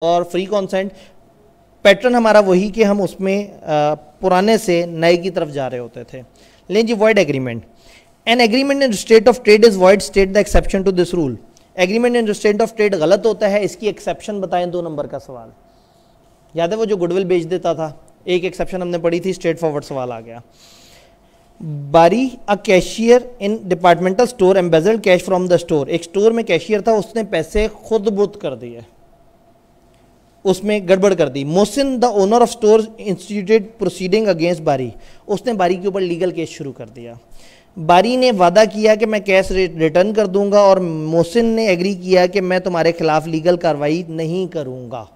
और free consent pattern हमारा वही कि हम उसमें पुराने से नए की तरफ जा रहे होते थे। लेकिन जी void agreement, an agreement in state of trade is void, state the exception to this rule. Agreement in state of trade गलत होता है, इसकी एक्सेप्शन बताएं। 2 नंबर का सवाल याद है, वो जो गुडविल बेच देता था, एक एक्सेप्शन हमने पढ़ी थी, स्ट्रेट फॉरवर्ड सवाल आ गया। बारी अ cashier in departmental store embezzled cash from the store. एक स्टोर में कैशियर था, उसने पैसे खुद बुत कर दिए, उसमें गड़बड़ कर दी। Mohsin the owner of store instituted proceeding against Bari, उसने बारी के ऊपर लीगल केस शुरू कर दिया। बारी ने वादा किया कि मैं कैश रिटर्न कर दूंगा और मोहसिन ने एग्री किया कि मैं तुम्हारे खिलाफ लीगल कार्रवाई नहीं करूंगा।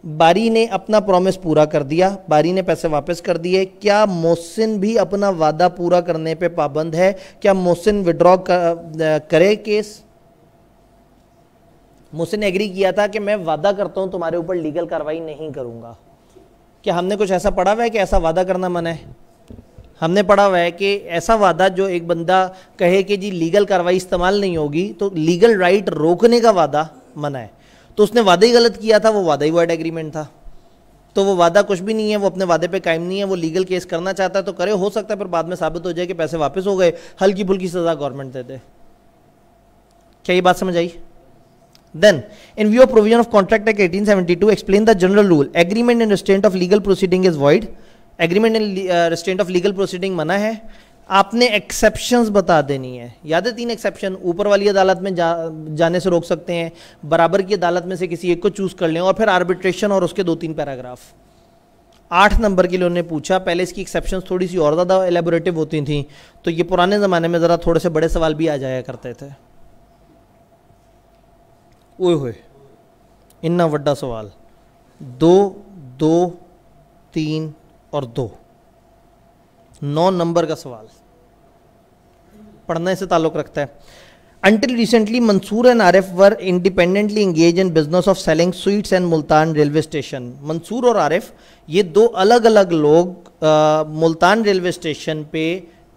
बारी ने अपना प्रॉमिस पूरा कर दिया, बारी ने पैसे वापस कर दिए। क्या मोहसिन भी अपना वादा पूरा करने पे पाबंद है? क्या मोहसिन विड्रॉ करे केस? मोहसिन ने एग्री किया था कि मैं वादा करता हूं तुम्हारे ऊपर लीगल कार्रवाई नहीं करूंगा। क्या हमने कुछ ऐसा पढ़ा हुआ है कि ऐसा वादा करना मना है? हमने पढ़ा हुआ है कि ऐसा वादा जो एक बंदा कहे कि जी लीगल कार्रवाई इस्तेमाल नहीं होगी, तो लीगल राइट रोकने का वादा मना है। तो उसने वादा ही गलत किया था, वो वादा ही वॉइड एग्रीमेंट था। तो वो वादा कुछ भी नहीं है, वो अपने वादे पे कायम नहीं है। वो लीगल केस करना चाहता है तो करे, हो सकता है पर बाद में साबित हो जाए कि पैसे वापस हो गए, हल्की फुल्की सजा गवर्नमेंट दे दे। क्या ये बात समझ आई? Then, in view of provision of Contract Act 1872, explain the general rule. Agreement in restraint of legal proceeding is void. Agreement in restraint of legal proceeding मना है। आपने exceptions बता देनी है। याद है 3 एक्सेप्शन? ऊपर वाली अदालत में जाने से रोक सकते हैं, बराबर की अदालत में से किसी एक को चूज कर लें, और फिर आर्बिट्रेशन और उसके 2-3 पैराग्राफ। 8 नंबर के लिए उन्होंने पूछा। पहले इसकी एक्सेप्शन थोड़ी सी और ज़्यादा एलेबोरेटिव होती थी, तो ये पुराने ज़माने में ज़रा थोड़े से बड़े सवाल भी आ जाया करते थे। ओए होए, इन्ना वड्डा सवाल, 2, 2, 3 और 2, 9 नंबर का सवाल पढ़ने से ताल्लुक़ रखता है। Until recently, Mansoor and Arif were independently engaged in business of selling sweets and Multan railway station. Mansoor और आरिफ ये 2 अलग अलग लोग मुल्तान रेलवे स्टेशन पे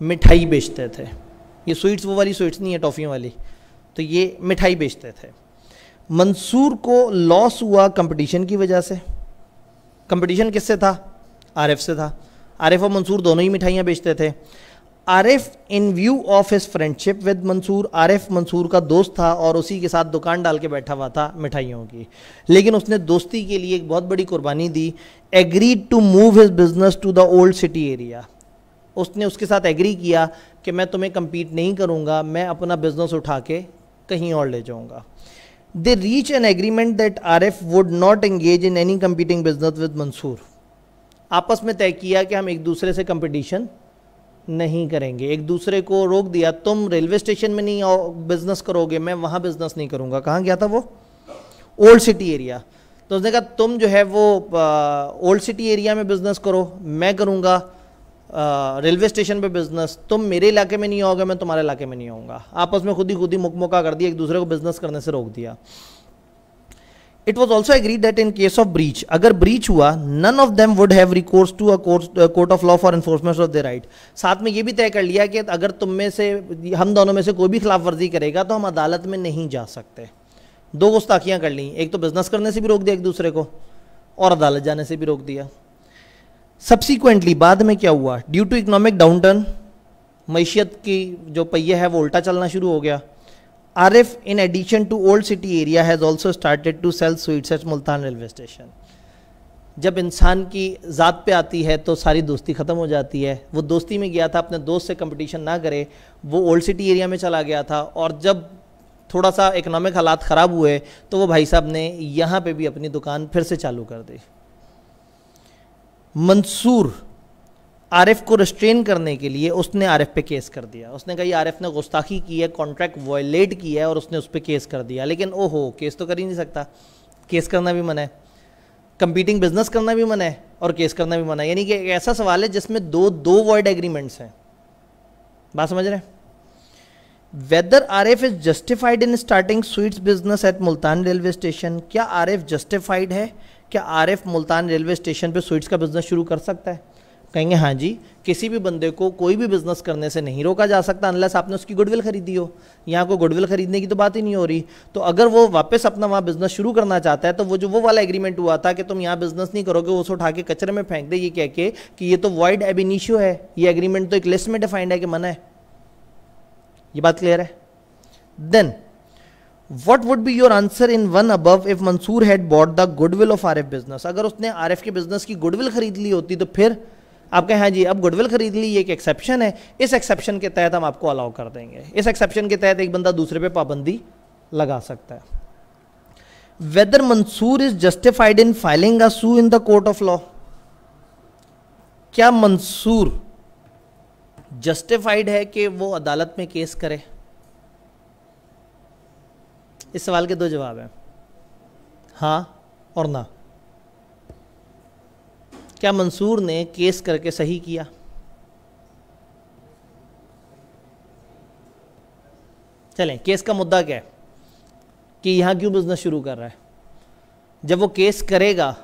मिठाई बेचते थे। ये स्वीट्स वो वाली स्वीट्स नहीं है, टॉफ़ियों वाली, तो ये मिठाई बेचते थे। मंसूर को लॉस हुआ कंपटीशन की वजह से। कंपटीशन किससे था? आरिफ से था। आरिफ और मंसूर दोनों ही मिठाइयाँ बेचते थे। Arif in view of his friendship with Mansoor, Arif Mansoor का दोस्त था और उसी के साथ दुकान डाल के बैठा हुआ था मिठाइयों की, लेकिन उसने दोस्ती के लिए एक बहुत बड़ी कुर्बानी दी। Agreed to move his business to the old city area, उसने उसके साथ एग्री किया कि मैं तुम्हें कम्पीट नहीं करूँगा, मैं अपना बिजनेस उठा के कहीं और ले जाऊँगा। They reach an agreement that Arif would not engage in any competing business with Mansoor. आपस में तय किया कि हम एक दूसरे से कंपटीशन नहीं करेंगे, एक दूसरे को रोक दिया। तुम रेलवे स्टेशन में नहीं बिजनेस करोगे, मैं वहाँ बिजनेस नहीं करूँगा। कहाँ गया था वो? Old city area. तो उसने कहा तुम जो है वो ओल्ड सिटी एरिया में बिजनेस करो, मैं करूँगा रेलवे स्टेशन पे बिजनेस। तुम मेरे इलाके में नहीं आओगे, मैं तुम्हारे इलाके में नहीं आऊँगा। आपस में खुद ही मुकमुका कर दिया, एक दूसरे को बिजनेस करने से रोक दिया। It was also agreed that in case of breach, अगर ब्रीच हुआ, none of them would have recourse to a court of law for enforcement of the right. साथ में ये भी तय कर लिया कि अगर तुम में से, हम दोनों में से कोई भी खिलाफ वर्जी करेगा तो हम अदालत में नहीं जा सकते। 2 गुस्ताखियाँ कर ली, एक तो बिजनेस करने से भी रोक दिया एक दूसरे को, और अदालत जाने से भी रोक दिया। सब्सिक्वेंटली बाद में क्या हुआ? ड्यू टू इकोनॉमिक डाउनटर्न, मईशियत की जो पहिया है वो उल्टा चलना शुरू हो गया। Arif in addition to old city area has also started to sell sweets at Multan railway station. जब इंसान की ज़ात पे आती है तो सारी दोस्ती ख़त्म हो जाती है। वो दोस्ती में गया था, अपने दोस्त से कंपटीशन ना करे, वो ओल्ड सिटी एरिया में चला गया था, और जब थोड़ा सा इकोनॉमिक हालात ख़राब हुए तो वो भाई साहब ने यहाँ पे भी अपनी दुकान फिर से चालू कर दी। मंसूर आरिफ को रिस्ट्रेन करने के लिए उसने आरिफ पे केस कर दिया। उसने कहा ये आरिफ ने गुस्ताखी की है, कॉन्ट्रैक्ट वायलेट किया है, और उसने उस पर केस कर दिया। लेकिन ओहो, केस तो कर ही नहीं सकता, केस करना भी मना है, कंपीटिंग बिजनेस करना भी मना है, और केस करना भी मना है। यानी कि ऐसा सवाल है जिसमें दो वॉइड एग्रीमेंट्स हैं। बात समझ रहे हैं? Whether Arif is justified in starting sweets business at Multan railway station, क्या आरिफ जस्टिफाइड है? क्या आरिफ मुल्तान रेलवे स्टेशन पे स्वीट्स का बिजनेस शुरू कर सकता है? कहेंगे हाँ जी, किसी भी बंदे को कोई भी बिजनेस करने से नहीं रोका जा सकता अनलेस आपने उसकी गुडविल खरीदी हो। यहाँ को गुडविल खरीदने की तो बात ही नहीं हो रही। तो अगर वो वापस अपना वहाँ बिजनेस शुरू करना चाहता है तो वो वाला एग्रीमेंट हुआ था कि तुम यहाँ बिजनेस नहीं करोगे, वो उसे उठा के कचरे में फेंक दे, ये कह के कि ये तो वॉइड एब इनिशियो है, ये एग्रीमेंट तो एक लिस्ट में डिफाइंड है कि मना है। ये बात क्लियर है? Then what would be your answer in one above if Mansoor had bought the goodwill of RF business? अगर उसने आरएफ के बिजनेस की गुडविल खरीद ली होती तो फिर आप कहें हाँ जी अब गुडविल खरीद ली, ये एक एक्सेप्शन है, इस एक्सेप्शन के तहत हम आपको अलाउ कर देंगे। इस एक्सेप्शन के तहत एक बंदा दूसरे पे पाबंदी लगा सकता है। Whether Mansoor is justified in filing a sue in the court of law? क्या मंसूर जस्टिफाइड है कि वो अदालत में केस करे? इस सवाल के दो जवाब हैं, हाँ और ना। क्या मंसूर ने केस करके सही किया? चलें, केस का मुद्दा क्या है कि यहां क्यों बिजनेस शुरू कर रहा है? जब वो केस करेगा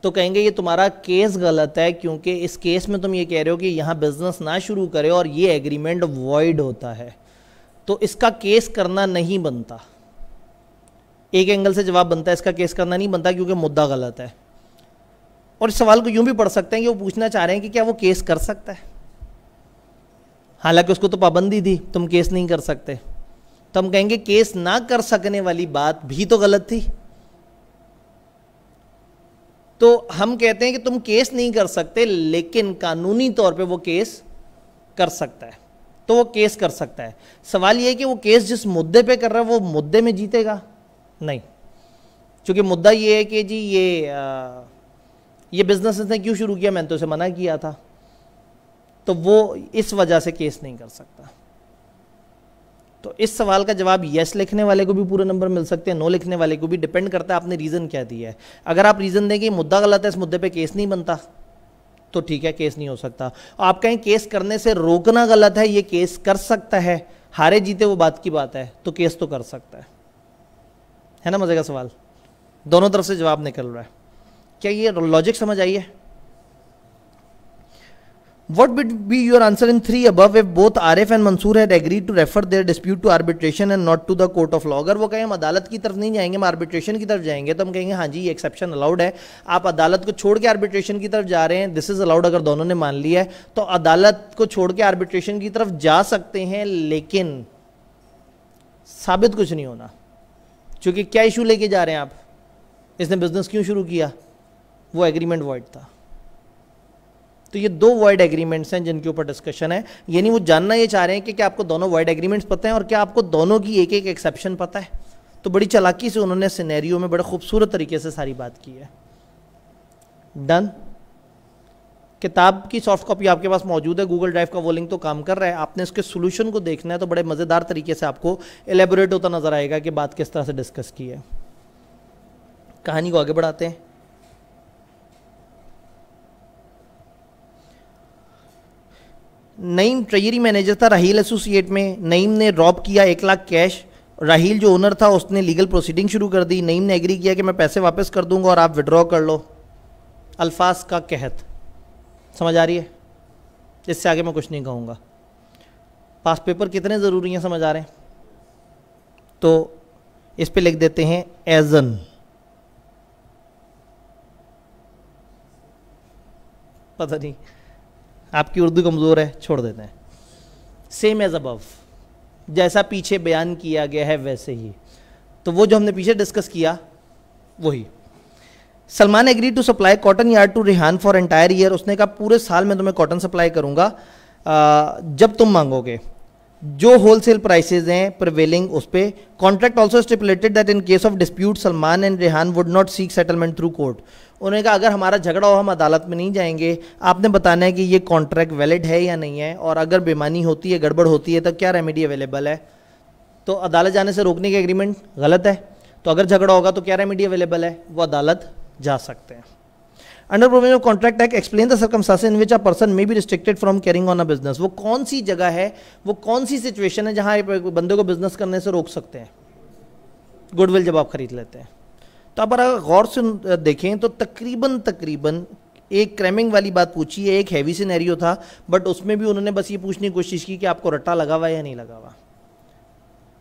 तो कहेंगे ये तुम्हारा केस गलत है, क्योंकि इस केस में तुम ये कह रहे हो कि यहां बिजनेस ना शुरू करे और ये एग्रीमेंट वॉइड होता है, तो इसका केस करना नहीं बनता। एक एंगल से जवाब बनता है, इसका केस करना नहीं बनता क्योंकि मुद्दा गलत है। और इस सवाल को यूं भी पढ़ सकते हैं कि वो पूछना चाह रहे हैं कि क्या वो केस कर सकता है, हालांकि उसको तो पाबंदी थी तुम केस नहीं कर सकते। तो हम कहेंगे केस ना कर सकने वाली बात भी तो गलत थी। तो हम कहते हैं कि तुम केस नहीं कर सकते लेकिन कानूनी तौर पे वो केस कर सकता है, तो वो केस कर सकता है। सवाल ये है कि वो केस जिस मुद्दे पे कर रहा है वो मुद्दे में जीतेगा? नहीं, क्योंकि मुद्दा ये है कि जी ये बिजनेस इसने क्यों शुरू किया, मैंने तो उसे मना किया था, तो वो इस वजह से केस नहीं कर सकता। तो इस सवाल का जवाब यस लिखने वाले को भी पूरे नंबर मिल सकते हैं, नो लिखने वाले को भी, डिपेंड करता है आपने रीज़न क्या दिया है। अगर आप रीज़न दें कि मुद्दा गलत है, इस मुद्दे पे केस नहीं बनता, तो ठीक है, केस नहीं हो सकता। आप कहें केस करने से रोकना गलत है, ये केस कर सकता है, हारे जीते वो बात की बात है, तो केस तो कर सकता है ना? मजे का सवाल, दोनों तरफ से जवाब निकल रहा है। क्या ये लॉजिक समझ आई है? What would be your answer in 3 above if both Arif and Mansoor had agreed to refer their dispute to arbitration and not to the court of law? अगर वो कहें हम अदालत की तरफ नहीं जाएंगे, हम आर्बिट्रेशन की तरफ जाएंगे, तो हम कहेंगे हाँ जी ये एक्सेप्शन अलाउड है, आप अदालत को छोड़ के आर्बिट्रेशन की तरफ जा रहे हैं, दिस इज अलाउड। अगर दोनों ने मान लिया है तो अदालत को छोड़ के आर्बिट्रेशन की तरफ जा सकते हैं, लेकिन साबित कुछ नहीं होना। क्योंकि क्या इशू लेके जा रहे हैं आप, इसने बिजनेस क्यों शुरू किया, वो एग्रीमेंट वॉइड था। तो ये दो वॉइड एग्रीमेंट्स हैं जिनके ऊपर डिस्कशन है। यानी वो जानना ये चाह रहे हैं कि क्या आपको दोनों वॉइड एग्रीमेंट्स पता है और क्या आपको दोनों की एक एक एक्सेप्शन पता है। तो बड़ी चालाकी से उन्होंने सिनेरियो में बड़े खूबसूरत तरीके से सारी बात की है। डन। किताब की सॉफ्ट कॉपी आपके पास मौजूद है, गूगल ड्राइव का वो लिंक तो काम कर रहा है, आपने इसके सोल्यूशन को देखना है तो बड़े मज़ेदार तरीके से आपको एलेबोरेट होता नजर आएगा कि बात किस तरह से डिस्कस की है। कहानी को आगे बढ़ाते हैं। नईम ट्रेजरी मैनेजर था राहील एसोसिएट में। नईम ने रॉब किया 1 लाख कैश। राहील जो ओनर था उसने लीगल प्रोसीडिंग शुरू कर दी। नईम ने एग्री किया कि मैं पैसे वापस कर दूंगा और आप विड्रॉ कर लो। अल्फाज का कहत समझ आ रही है? इससे आगे मैं कुछ नहीं कहूँगा। पास पेपर कितने ज़रूरी हैं समझ आ रहे हैं? तो इस पे लिख देते हैं एजन। पता नहीं आपकी उर्दू कमज़ोर है, छोड़ देते हैं। सेम एज अबव, जैसा पीछे बयान किया गया है वैसे ही। तो वो जो हमने पीछे डिस्कस किया वही। Salman agree to supply cotton yard to Rehan for entire year. उसने कहा पूरे साल में तुम्हें कॉटन सप्लाई करूंगा जब तुम मांगोगे। जो होलसेल प्राइसेज हैं प्रिवेलिंग उस पर। Contract also stipulated that in case of dispute Salman and Rehan would not seek settlement through court. उन्होंने कहा अगर हमारा झगड़ा हो हम अदालत में नहीं जाएंगे, आपने बताना है कि ये कॉन्ट्रैक्ट वैलिड है या नहीं है, और अगर बेईमानी होती है, गड़बड़ होती है, तो क्या रेमेडी अवेलेबल है। तो अदालत जाने से रोकने के एग्रीमेंट गलत है, तो अगर झगड़ा होगा तो क्या रेमेडी अवेलेबल है, वो अदालत जा सकते हैं। Under provision of contract act explain the circumstances in which a person may be restricted from carrying on a business. वो कौन सी जगह है, वो कौन सी सिचुएशन है जहां बंदे को बिजनेस करने से रोक सकते हैं, गुडविल जब आप खरीद लेते हैं। तो आप अगर गौर से देखें तो तकरीबन एक क्रैमिंग वाली बात पूछी है, एक हैवी सिनेरियो था, बट उसमें भी उन्होंने बस ये पूछने की कोशिश की कि आपको रट्टा लगा हुआ है या नहीं लगा हुआ।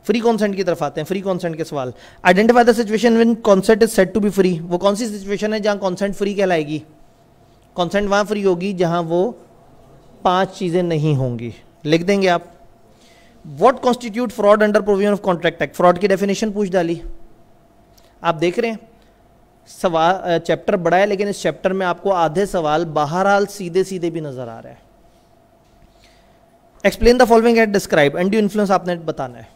फ्री कॉन्सेंट की तरफ आते हैं, फ्री कॉन्सेंट के सवाल। Identify the situation when consent is said to be free. वो कौन सी सिचुएशन है जहां कॉन्सेंट फ्री कहलाएगी? कॉन्सेंट वहां फ्री होगी जहां वो 5 चीजें नहीं होंगी। लिख देंगे आप। What constitute fraud under provision of contract act? Fraud की डेफिनेशन पूछ डाली। आप देख रहे हैं सवाल, चैप्टर बड़ा है लेकिन इस चैप्टर में आपको आधे सवाल बहरहाल सीधे सीधे भी नजर आ रहे हैं। Explain the following at describe. Undue influence आपने बताना है।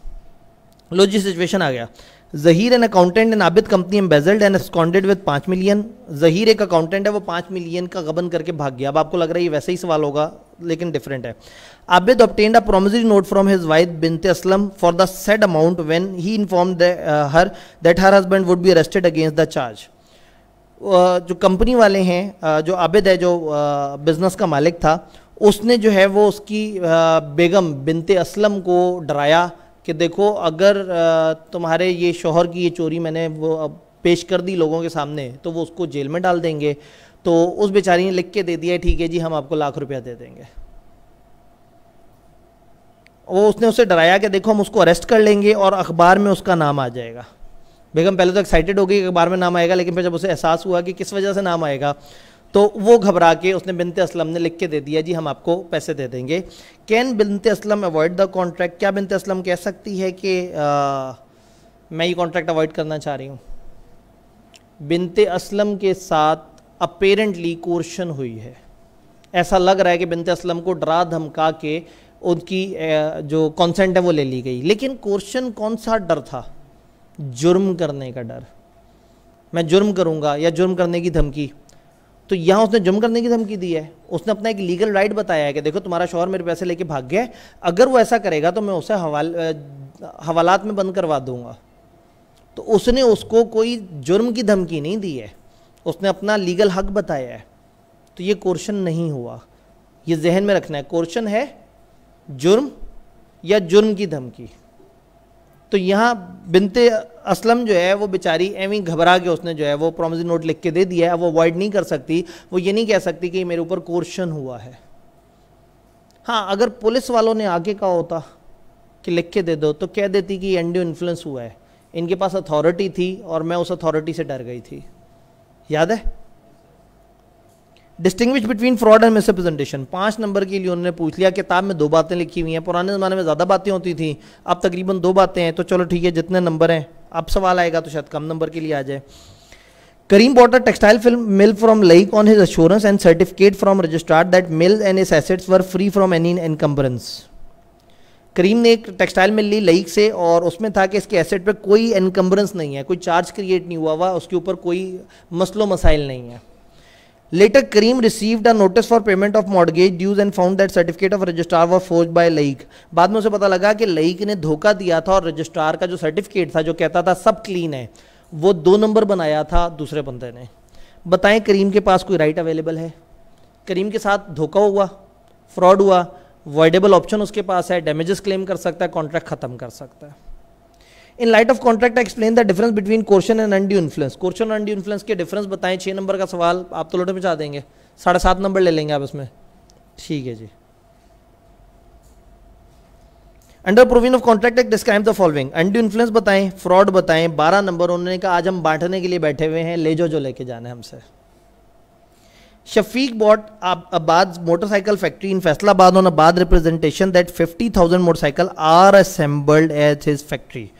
लो जी, सिचुएशन आ गया। Zaheer an accountant and Abid company embezzled and absconded with 5 million. जहीर एक अकाउंटेंट है, वो 5 मिलियन का गबन करके भाग गया। अब आपको लग रहा है ये वैसा ही सवाल होगा लेकिन डिफरेंट है। Abid obtained a promissory note from his wife Bint Aslam for the said amount when he informed her that her husband would be arrested against the charge. जो कंपनी वाले हैं, जो आबिद है, जो बिजनेस का मालिक था, उसने जो है वो उसकी बेगम बिनते असलम को डराया कि देखो अगर तुम्हारे ये शौहर की ये चोरी मैंने वो पेश कर दी लोगों के सामने तो वो उसको जेल में डाल देंगे। तो उस बेचारी ने लिख के दे दिया, ठीक है जी हम आपको लाख रुपया दे देंगे। वो उसने उसे डराया कि देखो हम उसको अरेस्ट कर लेंगे और अखबार में उसका नाम आ जाएगा। बेगम पहले तो एक्साइटेड हो गई कि अखबार में नाम आएगा, लेकिन फिर जब उसे एहसास हुआ कि किस वजह से नाम आएगा तो वो घबरा के उसने बिनते असलम ने लिख के दे दिया जी हम आपको पैसे दे देंगे। Can Binte Aslam avoid the contract? क्या बिनते असलम कह सकती है कि मैं ये कॉन्ट्रैक्ट अवॉइड करना चाह रही हूँ? बिनते असलम के साथ अपेरेंटली कोर्शन हुई है। ऐसा लग रहा है कि बिनते असलम को डरा धमका के उनकी जो कॉन्सेंट है वो ले ली गई। लेकिन कोर्शन कौन सा डर था? जुर्म करने का डर। मैं जुर्म करूंगा या जुर्म करने की धमकी। तो यहाँ उसने जुर्म करने की धमकी दी है। उसने अपना एक लीगल राइट बताया है कि देखो तुम्हारा शौहर मेरे पैसे लेके भाग गया है, अगर वो ऐसा करेगा तो मैं उसे हवालात में बंद करवा दूंगा। तो उसने उसको कोई जुर्म की धमकी नहीं दी है, उसने अपना लीगल हक बताया है। तो ये कोर्शन नहीं हुआ, ये जहन में रखना है। कोर्शन है जुर्म या जुर्म की धमकी। तो यहाँ बिनते असलम जो है वो बेचारी एवं घबरा के उसने जो है वो प्रॉमिसरी नोट लिख के दे दिया है। अब वो अवॉइड नहीं कर सकती, वो ये नहीं कह सकती कि मेरे ऊपर कोर्शन हुआ है। हाँ, अगर पुलिस वालों ने आगे कहा होता कि लिख के दे दो तो कह देती कि एंड्यू इन्फ्लुएंस हुआ है, इनके पास अथॉरिटी थी और मैं उस अथॉरिटी से डर गई थी। याद है? Distinguish between fraud and misrepresentation 5 number के लिए उन्होंने पूछ लिया। किताब में 2 बातें लिखी हुई हैं, पुराने ज़माने में ज़्यादा बातें होती थी, अब तकरीबन 2 बातें हैं। तो चलो ठीक है, जितने नंबर हैं, अब सवाल आएगा तो शायद कम नंबर के लिए आ जाए। करीम bought a textile film mill from Laik on his assurance and certificate from registrar that mill and its assets were free from any encumbrance. करीम ने एक टेक्सटाइल मिल ली लईक से और उसमें था कि इसके एसेट पे कोई एनकम्बरेंस नहीं है, कोई चार्ज क्रिएट नहीं हुआ, उसके ऊपर कोई मसलो मसाइल नहीं है। Later, Kareem received a notice for payment of mortgage dues and found that certificate of registrar was forged by Laik. बाद में उसे पता लगा कि Laik ने धोखा दिया था और रजिस्ट्रार का जो सर्टिफिकेट था जो कहता था सब क्लीन है, वो 2 नंबर बनाया था दूसरे बंदे ने। बताएं करीम के पास कोई राइट अवेलेबल है? करीम के साथ धोखा हुआ, फ्रॉड हुआ, वॉइडेबल ऑप्शन उसके पास है, डैमेजेस क्लेम कर सकता है, कॉन्ट्रैक्ट खत्म कर सकता है। In light of contract explain the difference between coercion and undue influence. Coercion और अनड्यू इन्फ्लुएंस के डिफरेंस बताएं। 6 नंबर का सवाल आप तो लोटे में चाह देंगे, 7.5 नंबर ले लेंगे आप इसमें। ठीक है जी। Under provision of contract act describe the following. Undue influence बताएं, फ्रॉड बताएं। 12 नंबर उन्होंने कहा आज हम बांटने के लिए बैठे हुए हैं, ले जो लेके जाना है हमसे। Shafiq bought Abad motorcycle factory in Faisalabad on Abad representation that 50,000 motorcycle are assembled at his factory.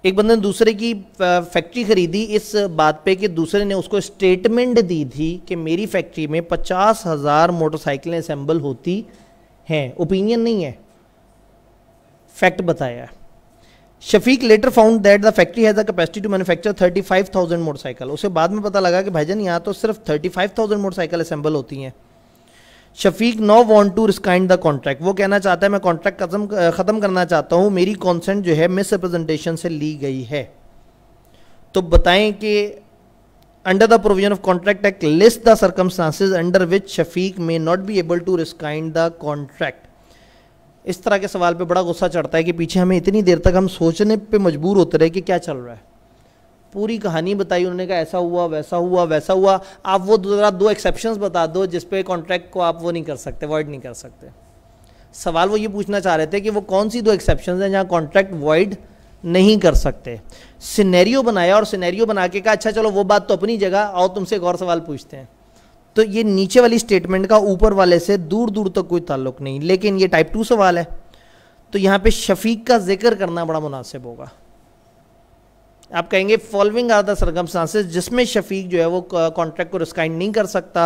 एक बंदे ने दूसरे की फैक्ट्री खरीदी इस बात पे कि दूसरे ने उसको स्टेटमेंट दी थी कि मेरी फैक्ट्री में 50,000 मोटरसाइकिलें असेंबल होती हैं। ओपिनियन नहीं है, फैक्ट बताया है। Shafiq later found that the factory has the capacity to manufacture 35,000 motorcycle. उसे बाद में पता लगा कि भाईजान यहाँ तो सिर्फ 35,000 मोटरसाइकिल असेंबल होती हैं। Shafiq no want to rescind the contract. वो कहना चाहता है मैं कॉन्ट्रैक्ट खत्म करना चाहता हूँ, मेरी कॉन्सेंट जो है मिस रिप्रेजेंटेशन से ली गई है। तो बताएं कि under the provision of contract act list the circumstances under which Shafiq may not be able to rescind the contract. इस तरह के सवाल पे बड़ा गुस्सा चढ़ता है कि पीछे हमें इतनी देर तक हम सोचने पे मजबूर होते रहे कि क्या चल रहा है। पूरी कहानी बताई, उन्होंने कहा ऐसा हुआ वैसा हुआ वैसा हुआ, आप वो ज़रा दो एक्सेप्शंस बता दो जिस पे कॉन्ट्रैक्ट को आप वो नहीं कर सकते, वॉइड नहीं कर सकते। सवाल वो ये पूछना चाह रहे थे कि वो कौन सी दो एक्सेप्शंस हैं जहाँ कॉन्ट्रैक्ट वॉइड नहीं कर सकते। सिनेरियो बनाया और सिनेरियो बना के कहा अच्छा चलो वो बात तो अपनी जगह, आओ तुमसे एक और सवाल पूछते हैं। तो ये नीचे वाली स्टेटमेंट का ऊपर वाले से दूर दूर तक कोई ताल्लुक नहीं, लेकिन ये टाइप 2 सवाल है, तो यहाँ पे शफीक का जिक्र करना बड़ा मुनासिब होगा। आप कहेंगे फॉलोइंग आर द सर्कमस्टांसेस जिसमें शफीक जो है वो कॉन्ट्रैक्ट को रिस्काइंड नहीं कर सकता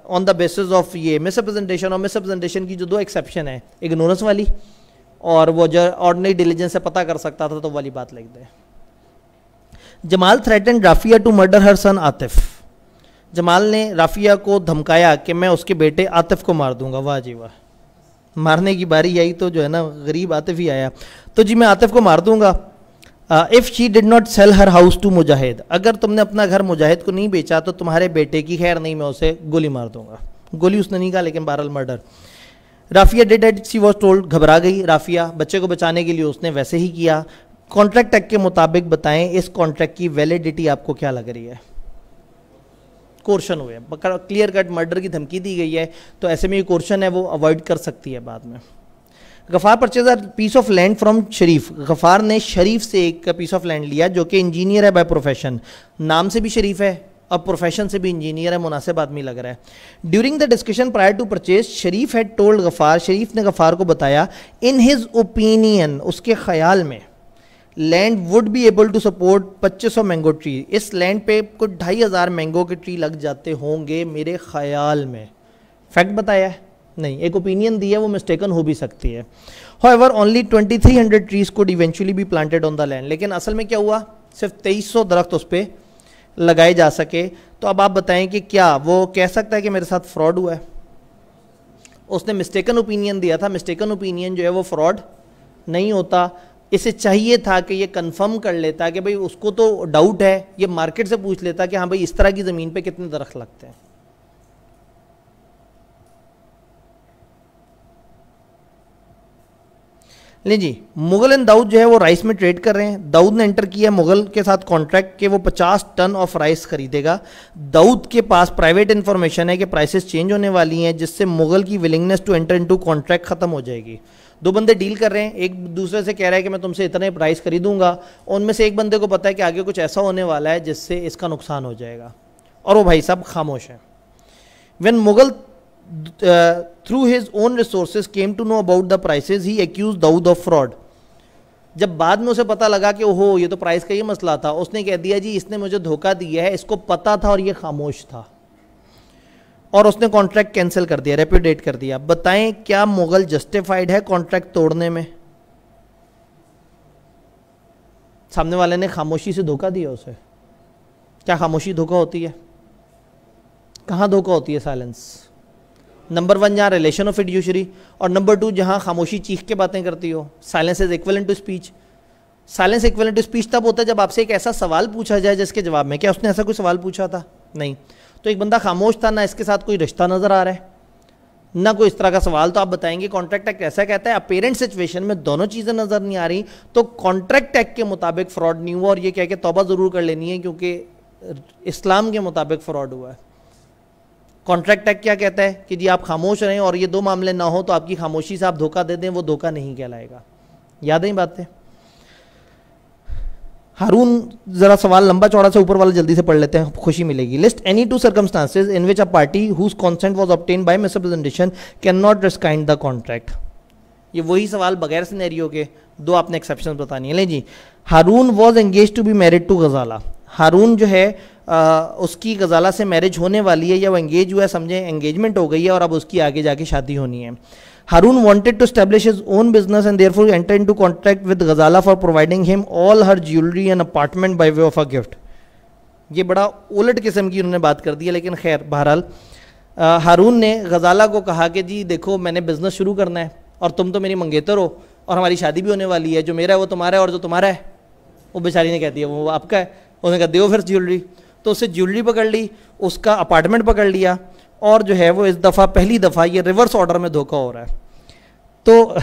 ऑन द बेसिस ऑफ ये मिसरिप्रेजेंटेशन, और मिसरिप्रेजेंटेशन की जो दो एक्सेप्शन है, इग्नोरेंस वाली और वो जो ऑर्डिनरी डिलीजेंस से पता कर सकता था तो वाली बात लिख दे। Jamal threaten Rafia to murder her son Atif. Jamal ने राफिया को धमकाया कि मैं उसके बेटे आतिफ को मार दूंगा। वाह जी वाह, मारने की बारी आई तो जो है ना गरीब आतिफ ही आया। तो जी मैं आतिफ को मार दूंगा। If she did not sell her house to Mujahid, अगर तुमने अपना घर मुजाहिद को नहीं बेचा तो तुम्हारे बेटे की खैर नहीं, मैं उसे गोली मार दूंगा। गोली उसने नहीं कहा लेकिन बहरहाल murder. Rafia did at she was told, घबरा गई राफिया, बच्चे को बचाने के लिए उसने वैसे ही किया। कॉन्ट्रैक्ट एक्ट के मुताबिक बताएं इस कॉन्ट्रैक्ट की वैलिडिटी आपको क्या लग रही है। कोर्शन हुए, क्लियर कट मर्डर की धमकी दी गई है, तो ऐसे में ये कोर्शन है वो अवॉइड कर सकती है बाद में। Ghaffar purchaser piece of land from Sharif, Ghaffar ने शरीफ से एक पीस ऑफ लैंड लिया जो कि इंजीनियर है बाय प्रोफेशन, नाम से भी शरीफ है और प्रोफेशन से भी इंजीनियर है, मुनासिब आदमी लग रहा है। During the discussion prior to purchase Sharif had told Ghaffar, Sharif ने गफ़ार को बताया इन हिज ओपिनियन, उसके ख्याल में land would be able to support 2500 mango tree, इस लैंड पे कुछ 2500 मैंगो के ट्री लग जाते होंगे मेरे ख्याल में। फैक्ट बताया है नहीं, एक ओपिनियन दी है, वो मिस्टेकन हो भी सकती है। However only 2300 trees could eventually B planted on the land, लेकिन असल में क्या हुआ, सिर्फ 2300 दरख्त उस पर लगाए जा सके। तो अब आप बताएं कि क्या वो कह सकता है कि मेरे साथ फ्रॉड हुआ है। उसने मिस्टेकन ओपिनियन दिया था, मिस्टेकन ओपिनियन जो है वो फ्रॉड नहीं होता। इसे चाहिए था कि ये कंफर्म कर लेता कि भाई उसको तो डाउट है, ये मार्केट से पूछ लेता कि हाँ भाई इस तरह की ज़मीन पे कितने दरख्त लगते हैं। ले जी, मुगल एंड दाऊद जो है वो राइस में ट्रेड कर रहे हैं। दाऊद ने एंटर किया मुगल के साथ कॉन्ट्रैक्ट कि वो 50 टन ऑफ राइस खरीदेगा। दाऊद के पास प्राइवेट इंफॉर्मेशन है कि प्राइसेस चेंज होने वाली हैं, जिससे मुगल की willingness to enter into contract खत्म हो जाएगी। दो बंदे डील कर रहे हैं, एक दूसरे से कह रहा है कि मैं तुमसे इतने प्राइस खरीदूंगा, उनमें से एक बंदे को पता है कि आगे कुछ ऐसा होने वाला है जिससे इसका नुकसान हो जाएगा, और वो भाई साहब खामोश हैं। When Mughal through his own resources came to know about the prices, he accused Dawood of fraud. जब बाद में उसे पता लगा कि ओहो ये तो प्राइस का ही मसला था, उसने कह दिया जी इसने मुझे धोखा दिया है, इसको पता था और ये खामोश था, और उसने कॉन्ट्रैक्ट कैंसिल कर दिया, रेप्यूडेट कर दिया। बताएं क्या मुगल जस्टिफाइड है कॉन्ट्रैक्ट तोड़ने में? सामने वाले ने खामोशी से धोखा दिया उसे। क्या खामोशी धोखा होती है? कहाँ धोखा होती है? साइलेंस। नंबर 1 जहाँ रिलेशन ऑफ फिड्यूशरी, और नंबर 2 जहाँ खामोशी चीख के बातें करती हो। Silence is equivalent to speech. Silence equivalent to speech तब होता है जब आपसे एक ऐसा सवाल पूछा जाए जिसके जवाब में, क्या उसने ऐसा कोई सवाल पूछा था? नहीं। तो एक बंदा खामोश था, ना इसके साथ कोई रिश्ता नजर आ रहा है ना कोई इस तरह का सवाल, तो आप बताएंगे कॉन्ट्रैक्ट एक्ट ऐसा कहता है। अपेरेंट सिचुएशन में दोनों चीज़ें नजर नहीं आ रही, तो कॉन्ट्रैक्ट एक्ट के मुताबिक फ्रॉड नहीं हुआ, और ये कह के तौबा ज़रूर कर लेनी है क्योंकि इस्लाम के मुताबिक फ्रॉड हुआ है। कॉन्ट्रैक्ट एक्ट क्या कहता है कि जी आप खामोश रहें और ये दो मामले ना हो तो आपकी खामोशी से आप धोखा दे दें, वो धोखा नहीं कहलाएगा। याद है बातें? हारून जरा सवाल लंबा चौड़ा से ऊपर वाला जल्दी से पढ़ लेते हैं, खुशी मिलेगी। List any 2 circumstances in which a party whose consent was obtained by misrepresentation can not rescind the contract. ये वही सवाल बगैर सिनेरियो के, दो आपने एक्सेप्शन बतानी है। ले जी, Haroon was engage to be married to Ghazala. Haroon जो है उसकी गजाला से मैरिज होने वाली है, या वो एंगेज हुआ है, समझे एंगेजमेंट हो गई है और अब उसकी आगे जाके शादी होनी है। हारून wanted to establish his own business and therefore enter into contract with Ghazala for providing him all her jewelry and apartment by way of a gift. ये बड़ा उलट किस्म की उन्होंने बात कर दी है, लेकिन खैर बहरहाल हारून ने गजाला को कहा कि जी देखो मैंने बिजनेस शुरू करना है और तुम तो मेरी मंगेतर हो और हमारी शादी भी होने वाली है, जो मेरा है वो तुम्हारा है और जो तुम्हारा है वो बेचारी ने कह दिया वो आपका है। उसने कहा दो फिर ज्वेलरी, तो उससे ज्वेलरी पकड़ ली, उसका अपार्टमेंट पकड़ लिया, और जो है वो इस दफ़ा पहली दफ़ा ये रिवर्स ऑर्डर में धोखा हो रहा है। तो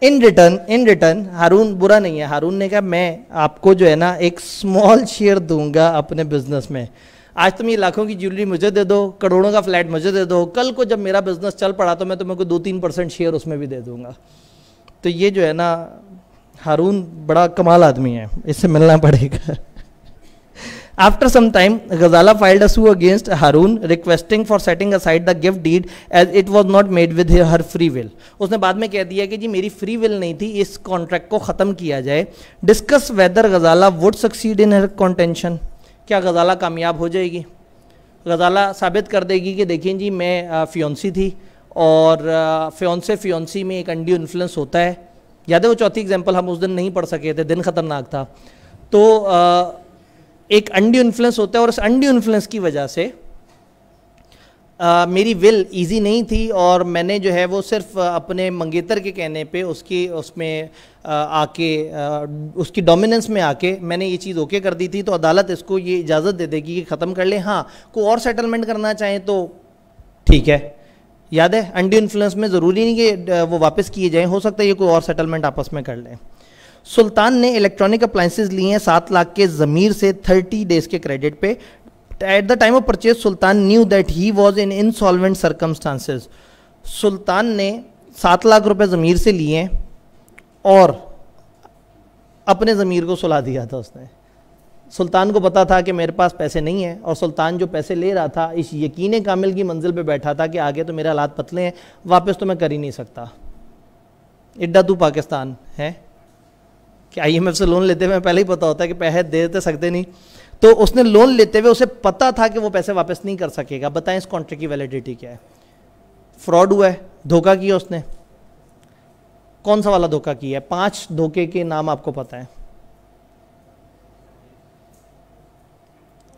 इन रिटर्न हारून बुरा नहीं है, हारून ने कहा मैं आपको जो है ना एक स्मॉल शेयर दूंगा अपने बिजनेस में। आज तुम ये लाखों की ज्वेलरी मुझे दे दो, करोड़ों का फ्लैट मुझे दे दो, कल को जब मेरा बिजनेस चल पड़ा तो मैं तुम्हें को 2-3% शेयर उसमें भी दे दूंगा। तो ये जो है ना हारून बड़ा कमाल आदमी है, इससे मिलना पड़ेगा। After some time, Ghazala filed a suit against Harun, requesting for setting aside the gift deed as it was not made with her free will. उसने बाद में कह दिया कि जी मेरी फ्री विल नहीं थी, इस कॉन्ट्रैक्ट को ख़त्म किया जाए। Discuss whether Ghazala would succeed in her contention. क्या गजाला कामयाब हो जाएगी? गजाला साबित कर देगी कि देखिए जी मैं फियोंसी थी और फियोंसी में एक अनड्यू इन्फ्लुएंस होता है। याद है वो चौथी एग्जांपल हम उस दिन नहीं पढ़ सके थे, दिन खतरनाक था। तो एक अनड्यू इन्फ्लुएंस होता है और उस अनड्यू इन्फ्लुएंस की वजह से मेरी विल इजी नहीं थी और मैंने जो है वो सिर्फ अपने मंगेतर के कहने पे उसमें आके उसकी डोमिनेंस में आके मैंने ये चीज़ ओके कर दी थी। तो अदालत इसको ये इजाज़त दे देगी कि ख़त्म कर ले। हाँ, कोई और सेटलमेंट करना चाहें तो ठीक है। याद है अनड्यू इन्फ्लुएंस में ज़रूरी नहीं कि वो वापस किए जाएँ, हो सकता है ये कोई और सेटलमेंट आपस में कर लें। सुल्तान ने इलेक्ट्रॉनिक अप्लाइंसेज लिए हैं 7 लाख के ज़मीर से 30 डेज के क्रेडिट पे। At the time of purchase Sultan knew that he was in insolvent circumstances. Sultan ने 7 लाख रुपए ज़मीर से लिए और अपने ज़मीर को सुला दिया था उसने। सुल्तान को पता था कि मेरे पास पैसे नहीं है और सुल्तान जो पैसे ले रहा था इस यकीन कामिल की मंजिल पे बैठा था कि आगे तो मेरे हालात पतले हैं, वापस तो मैं कर ही नहीं सकता। इड्डा तू पाकिस्तान है कि IMF से लोन लेते हुए पहले ही पता होता है कि पैसे दे तो सकते नहीं। तो उसने लोन लेते हुए उसे पता था कि वो पैसे वापस नहीं कर सकेगा। बताएं इस कॉन्ट्रैक्ट की वैलिडिटी क्या है? फ्रॉड हुआ है, धोखा किया उसने। कौन सा वाला धोखा किया है? 5 धोखे के नाम आपको पता है।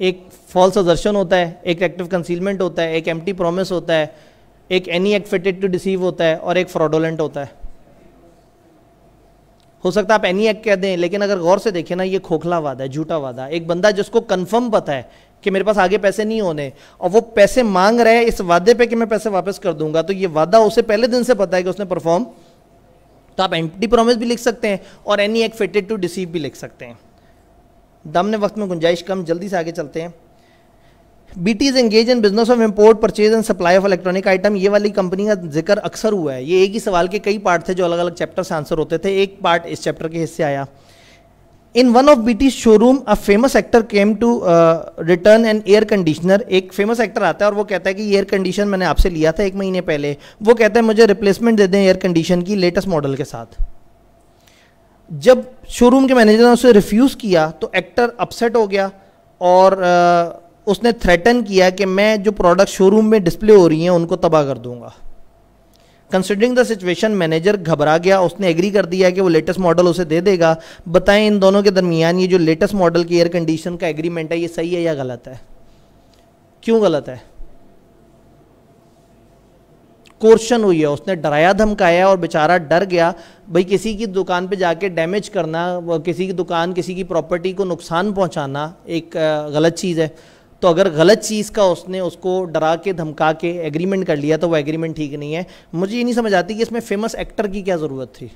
एक फॉल्स असर्शन होता है, एक एक्टिव कंसीलमेंट होता है, एक एम्प्टी प्रॉमिस होता है, एक any act fitted to deceive होता है और एक फ्रॉडोलेंट होता है। हो सकता है आप एनी एक्ट कह दें, लेकिन अगर गौर से देखें ना ये खोखला वादा है, झूठा वादा। एक बंदा जिसको कंफर्म पता है कि मेरे पास आगे पैसे नहीं होने और वो पैसे मांग रहे हैं इस वादे पे कि मैं पैसे वापस कर दूंगा, तो ये वादा उसे पहले दिन से पता है कि उसने परफॉर्म। तो आप एम्प्टी प्रॉमिस भी लिख सकते हैं और any act fitted to deceive भी लिख सकते हैं। दामने वक्त में गुंजाइश कम, जल्दी से आगे चलते हैं। BT is engage in business of import purchase and supply of electronic item. ये वाली कंपनी का जिक्र अक्सर हुआ है। ये एक ही सवाल के कई पार्ट थे जो अलग अलग चैप्टर से आंसर होते थे, एक पार्ट इस चैप्टर के हिस्से आया। In one of BT showroom a famous actor came to return an air conditioner. एक फेमस एक्टर आता है और वो कहता है कि एयर कंडीशन मैंने आपसे लिया था 1 महीने पहले। वो कहता है मुझे रिप्लेसमेंट दे दें एयर कंडीशन की लेटेस्ट मॉडल के साथ। जब शोरूम के मैनेजर ने उसे रिफ्यूज़ किया तो एक्टर अपसेट हो गया और उसने थ्रेटन किया कि मैं जो प्रोडक्ट शोरूम में डिस्प्ले हो रही हैं उनको तबाह कर दूंगा। कंसिडरिंग द सिचुएशन मैनेजर घबरा गया, उसने एग्री कर दिया कि वो लेटेस्ट मॉडल उसे दे देगा। बताएं इन दोनों के दरमियान ये जो लेटेस्ट मॉडल की एयर कंडीशन का एग्रीमेंट है ये सही है या गलत है? क्यों गलत है? कोर्शन हुई है, उसने डराया धमकाया और बेचारा डर गया। भाई किसी की दुकान पे जाके डैमेज करना, किसी की दुकान किसी की प्रॉपर्टी को नुकसान पहुंचाना एक गलत चीज़ है। तो अगर गलत चीज़ का उसने उसको डरा के धमका के एग्रीमेंट कर लिया तो वो एग्रीमेंट ठीक नहीं है। मुझे ये नहीं समझ आती कि इसमें फेमस एक्टर की क्या ज़रूरत थी।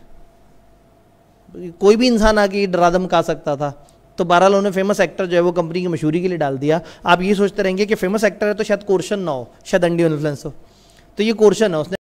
कोई भी इंसान आके डरा धमका सकता था। तो बहरहाल उन्होंने फेमस एक्टर जो है वो कंपनी की मशहूरी के लिए डाल दिया। आप ये सोचते रहेंगे कि फेमस एक्टर है तो शायद कोर्शन ना हो, शायद अनड्यू इन्फ्लुएंस हो, तो ये कोर्शन है। उसने